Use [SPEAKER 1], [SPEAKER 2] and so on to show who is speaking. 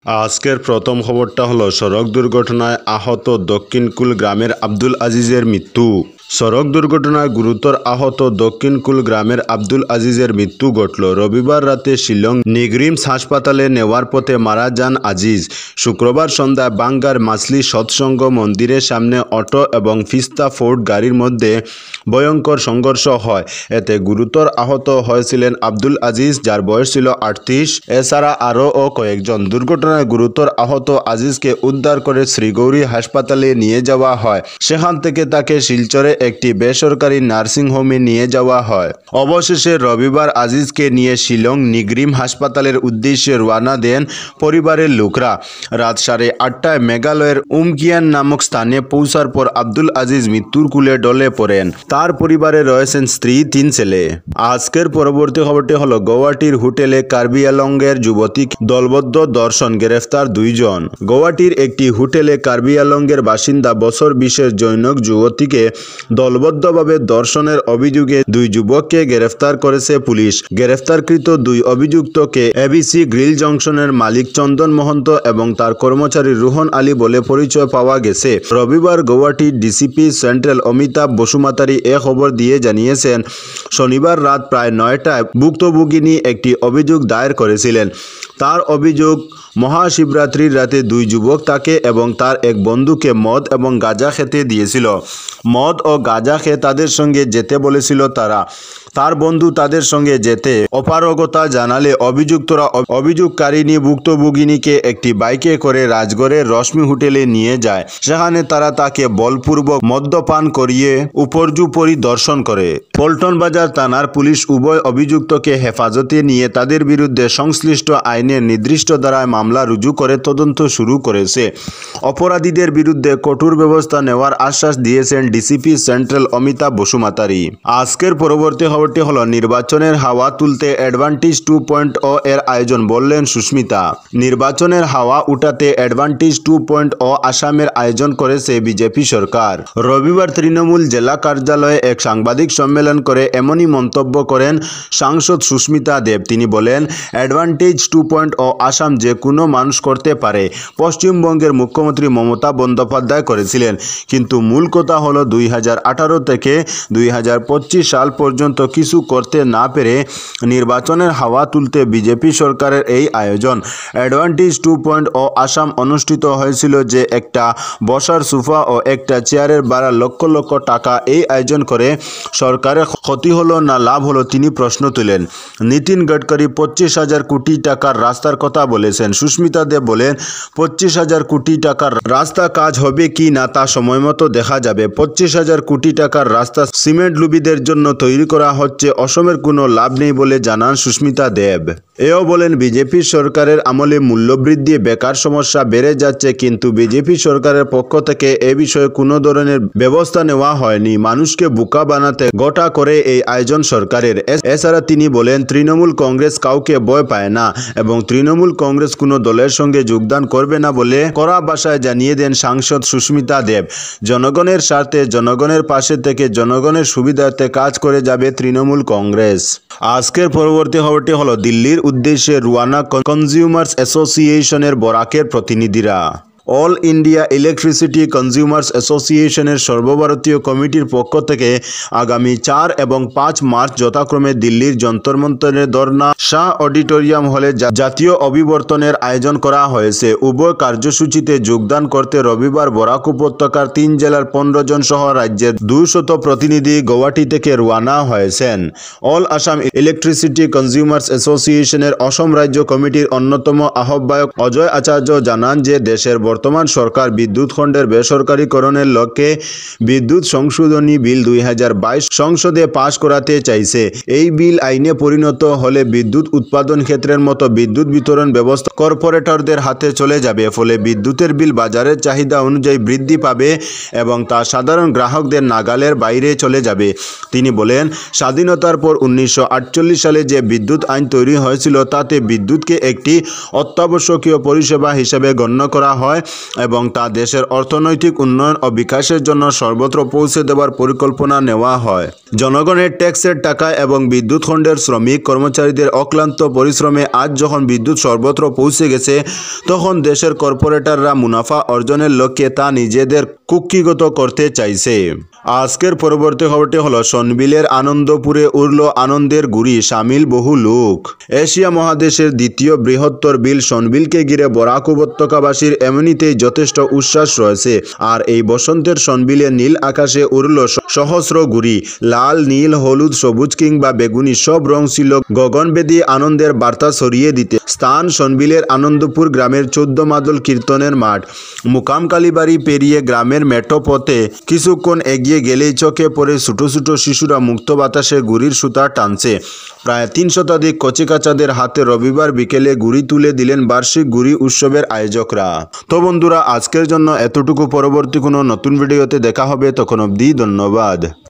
[SPEAKER 1] আজকের প্রথম খবরটা হলো সড়ক দুর্ঘটনায় আহত দক্ষিণকুল গ্রামের আব্দুল আজিজের মৃত্যু। সড়ক দুর্ঘটনায় গুরুতর আহত দক্ষিণকুল গ্রামের আব্দুল আজিজের মৃত্যু ঘটল। রবিবার রাতে শিলং নিগরিমস হাসপাতালে নেওয়ার পথে মারা যান আজিজ। শুক্রবার সন্ধ্যায় বাঙ্গার মাছলি সৎসঙ্গ মন্দিরের সামনে অটো এবং ফিস্তা ফোর্ড গাড়ির মধ্যে ভয়ঙ্কর সংঘর্ষ হয়। এতে গুরুতর আহত হয়েছিলেন আব্দুল আজিজ, যার বয়স ছিল 38। এছাড়া আরও কয়েকজন। দুর্ঘটনায় গুরুতর আহত আজিজকে উদ্ধার করে শ্রীগৌরী হাসপাতালে নিয়ে যাওয়া হয়। সেখান থেকে তাকে শিলচরে একটি বেসরকারি নার্সিংহোমে নিয়ে যাওয়া হয়। অবশেষে রবিবার আজিজকে নিয়ে শিলং নিগরিম হাসপাতালের উদ্দেশ্যে রওনা দেন পরিবারের লোকরা। রাত 8:30টায় মেঘালয়ের উমকিয়ান নামক স্থানে পৌঁছার পর আব্দুল আজিজ মৃত্যুর কুলে ঢলে পড়েন। তার পরিবারে রয়েছেন স্ত্রী, 3 ছেলে। আজকের পরবর্তী খবরটি হলো গৌহাটির হোটেলে কার্বি আংলংয়ের যুবতী দলবদ্ধ ধর্ষণ, গ্রেফতার 2 জন। গৌহাটির একটি হোটেলে কার্বি আংলংয়ের বাসিন্দা বছর 20-এর জৈনক যুবতীকে দলবদ্ধভাবে ধর্ষণের অভিযোগে 2 যুবককে গ্রেফতার করেছে পুলিশ। গ্রেফতারকৃত 2 অভিযুক্তকে এবিসি গ্রিল জংশনের মালিক চন্দন মহন্ত এবং তার কর্মচারী রোহন আলী বলে পরিচয় পাওয়া গেছে। রবিবার গৌহাটি ডিসিপি সেন্ট্রাল অমিতাভ বসুমাতারি এ খবর দিয়ে জানিয়েছেন, শনিবার রাত প্রায় 9টায় ভুক্তভোগিনী একটি অভিযোগ দায়ের করেছিলেন। তার অভিযোগ, মহাশিবরাত্রির রাতে 2 যুবক তাকে এবং তার এক বন্ধুকে মদ এবং গাঁজা খেতে দিয়েছিল। মদ ও গাঁজা খেয়ে তাদের সঙ্গে যেতে বলেছিল তারা। তার বন্ধু তাদের সঙ্গে যেতে অপারগতা জানালে অভিযুক্তরা অভিযোগকারিণী ভুক্তভোগিনীকে একটি বাইকে করে রাজগড়ের রশ্মি হোটেলে নিয়ে যায়। সেখানে তারা তাকে বলপূর্বক মদ্যপান করিয়ে উপর্যুপরি ধর্ষণ করে। পল্টন বাজার থানার পুলিশ উভয় অভিযুক্তকে হেফাজতে নিয়ে তাদের বিরুদ্ধে সংশ্লিষ্ট আইনের নির্দিষ্ট ধারায় মামলা রুজু করে তদন্ত শুরু করেছে। অপরাধীদের বিরুদ্ধে কঠোর ব্যবস্থা নেওয়ার আশ্বাস দিয়েছেন ডিসিপি সেন্ট্রাল অমিতাভ বসুমাতারি। আজকের পরবর্তী খবরটি হলো নির্বাচনের হাওয়া তুলতে অ্যাডভান্টেজ 2.0 এর আয়োজন, বললেন সুস্মিতা। নির্বাচনের হাওয়া উঠাতে অ্যাডভান্টেজ 2.0 আসামের আয়োজন করেছে বিজেপি সরকার। রবিবার তৃণমূল জেলা কার্যালয়ে এক সাংবাদিক সম্মেলন করে এমনই মন্তব্য করেন সাংসদ সুস্মিতা দেব। তিনি বলেন, অ্যাডভান্টেজ 2.0 আসাম যে কোনো মানুষ করতে পারে। পশ্চিমবঙ্গের মুখ্যমন্ত্রী মমতা বন্দ্যোপাধ্যায় করেছিলেন, কিন্তু মূল কথা হলো 2018 থেকে 2025 সাল পর্যন্ত কিছু করতে না পেরে নির্বাচনের হাওয়া তুলতে বিজেপি সরকারের এই আয়োজন। অ্যাডভান্টেজ 2.0 আসাম অনুষ্ঠিত হয়েছিল যে একটা বসার সোফা ও একটা চেয়ারের ভাড়া লক্ষ লক্ষ টাকা। এই আয়োজন করে সরকারের ক্ষতি হলো না লাভ হলো, তিনি প্রশ্ন তুলেন। নীতিন গডকরি 25,000 কোটি টাকার রাস্তার কথা বলেছেন। সুস্মিতা দেব বলেন, 25,000 কোটি টাকার রাস্তা কাজ হবে কি না তা সময় মতো দেখা যাবে। 25,000 কোটি টাকার রাস্তা সিমেন্ট লুবিদের জন্য তৈরি করা হচ্ছে, অসমের কোনো লাভ নেই বলে জানান সুস্মিতা দেব। এও বলেন, বিজেপি সরকারের আমলে মূল্যবৃদ্ধি, বেকার সমস্যা বেড়ে যাচ্ছে, কিন্তু বিজেপি সরকারের পক্ষ থেকে এ বিষয়ে কোনো ধরনের ব্যবস্থা নেওয়া হয়নি। মানুষকে বোকা বানাতে গোটা করে এই আয়োজন সরকারের। এছাড়া তিনি বলেন, তৃণমূল কংগ্রেস কাউকে ভয় পায় না এবং তৃণমূল কংগ্রেস কোনো দলের সঙ্গে যোগদান করবে না বলে কড়া ভাষায় জানিয়ে দেন সাংসদ সুস্মিতা দেব। জনগণের স্বার্থে, জনগণের পাশে থেকে জনগণের সুবিধার্থে কাজ করে যাবে তৃণমূল কংগ্রেস। আজকের পরবর্তী খবরটি হলো দিল্লির উদ্দেশ্যে রওনা কনজিউমার্স অ্যাসোসিয়েশনের বরাকের প্রতিনিধিরা। অল ইন্ডিয়া ইলেকট্রিসিটি কনজিউমার্স অ্যাসোসিয়েশনের সর্বভারতীয় কমিটির পক্ষ থেকে আগামী 4 এবং 5 মার্চ যথাক্রমে দিল্লির যন্তর মন্তরের ধর্না শাহ অডিটোরিয়াম হলে জাতীয় অভিবর্তনের আয়োজন করা হয়েছে। উভয় কার্যসূচিতে যোগদান করতে রবিবার বরাক উপত্যকার 3 জেলার 15 জন সহ রাজ্যের 200 প্রতিনিধি গৌহাটি থেকে রওনা হয়েছেন। অল আসাম ইলেকট্রিসিটি কনজিউমার্স অ্যাসোসিয়েশনের অসম রাজ্য কমিটির অন্যতম আহ্বায়ক অজয় আচার্য জানান যে দেশের বর্তমান সরকার বিদ্যুৎ খণ্ডের বেসরকারীকরণের লক্ষ্যে বিদ্যুৎ সংশোধনী বিল 2022 সংসদে পাশ করাতে চাইছে। এই বিল আইনে পরিণত হলে বিদ্যুৎ উৎপাদন ক্ষেত্রের মতো বিদ্যুৎ বিতরণ ব্যবস্থা কর্পোরেটরদের হাতে চলে যাবে। ফলে বিদ্যুতের বিল বাজারের চাহিদা অনুযায়ী বৃদ্ধি পাবে এবং তা সাধারণ গ্রাহকদের নাগালের বাইরে চলে যাবে। তিনি বলেন, স্বাধীনতার পর 1948 সালে যে বিদ্যুৎ আইন তৈরি হয়েছিল তাতে বিদ্যুৎকে একটি অত্যাবশ্যকীয় পরিষেবা হিসেবে গণ্য করা হয়। এবং তা দেশের অর্থনৈতিক উন্নয়ন ও বিকাশের জন্য সর্বত্র পৌঁছে দেওয়ার পরিকল্পনা নেওয়া হয়। জনগণের ট্যাক্সের টাকা এবং বিদ্যুৎ খণ্ডের শ্রমিক কর্মচারীদের অক্লান্ত পরিশ্রমে আজ যখন বিদ্যুৎ সর্বত্র পৌঁছে গেছে, তখন দেশের কর্পোরেটররা মুনাফা অর্জনের লক্ষ্যে তা নিজেদের কুক্ষিগত করতে চাইছে। আজকের পরবর্তী খবরটি হলো সনবিলের আনন্দপুরে উড়ল আনন্দের গুড়ি, সামিল বহু লোক। এশিয়া মহাদেশের দ্বিতীয় বৃহত্তর বিল সনবিলকে ঘিরে বরাক উপত্যকাবাসীর এমনিতেই যথেষ্ট উচ্ছ্বাস রয়েছে। আর এই বসন্তের সনবিলে নীল আকাশে উড়ল সহস্র গুড়ি। লাল, নীল, হলুদ, সবুজ কিংবা বেগুনি সব রং ছিল গগনভেদী আনন্দের বার্তা ছড়িয়ে দিতে। স্থান সনবিলের আনন্দপুর গ্রামের 14 মাদল কীর্তনের মাঠ। মুকাম কালীবাড়ি পেরিয়ে গ্রামের মেঠো পথে কিছুক্ষণ এগিয়ে গেলেই চোখে পড়ে ছোট ছোট শিশুরা মুক্ত বাতাসে গুড়ির সুতা টানছে। প্রায় 3 শতাধিক কচিকাচাদের হাতে রবিবার বিকেলে গুড়ি তুলে দিলেন বার্ষিক গুড়ি উৎসবের আয়োজকরা। তো বন্ধুরা, আজকের জন্য এতটুকু। পরবর্তী কোনো নতুন ভিডিওতে দেখা হবে, তখন অবধি ধন্যবাদ।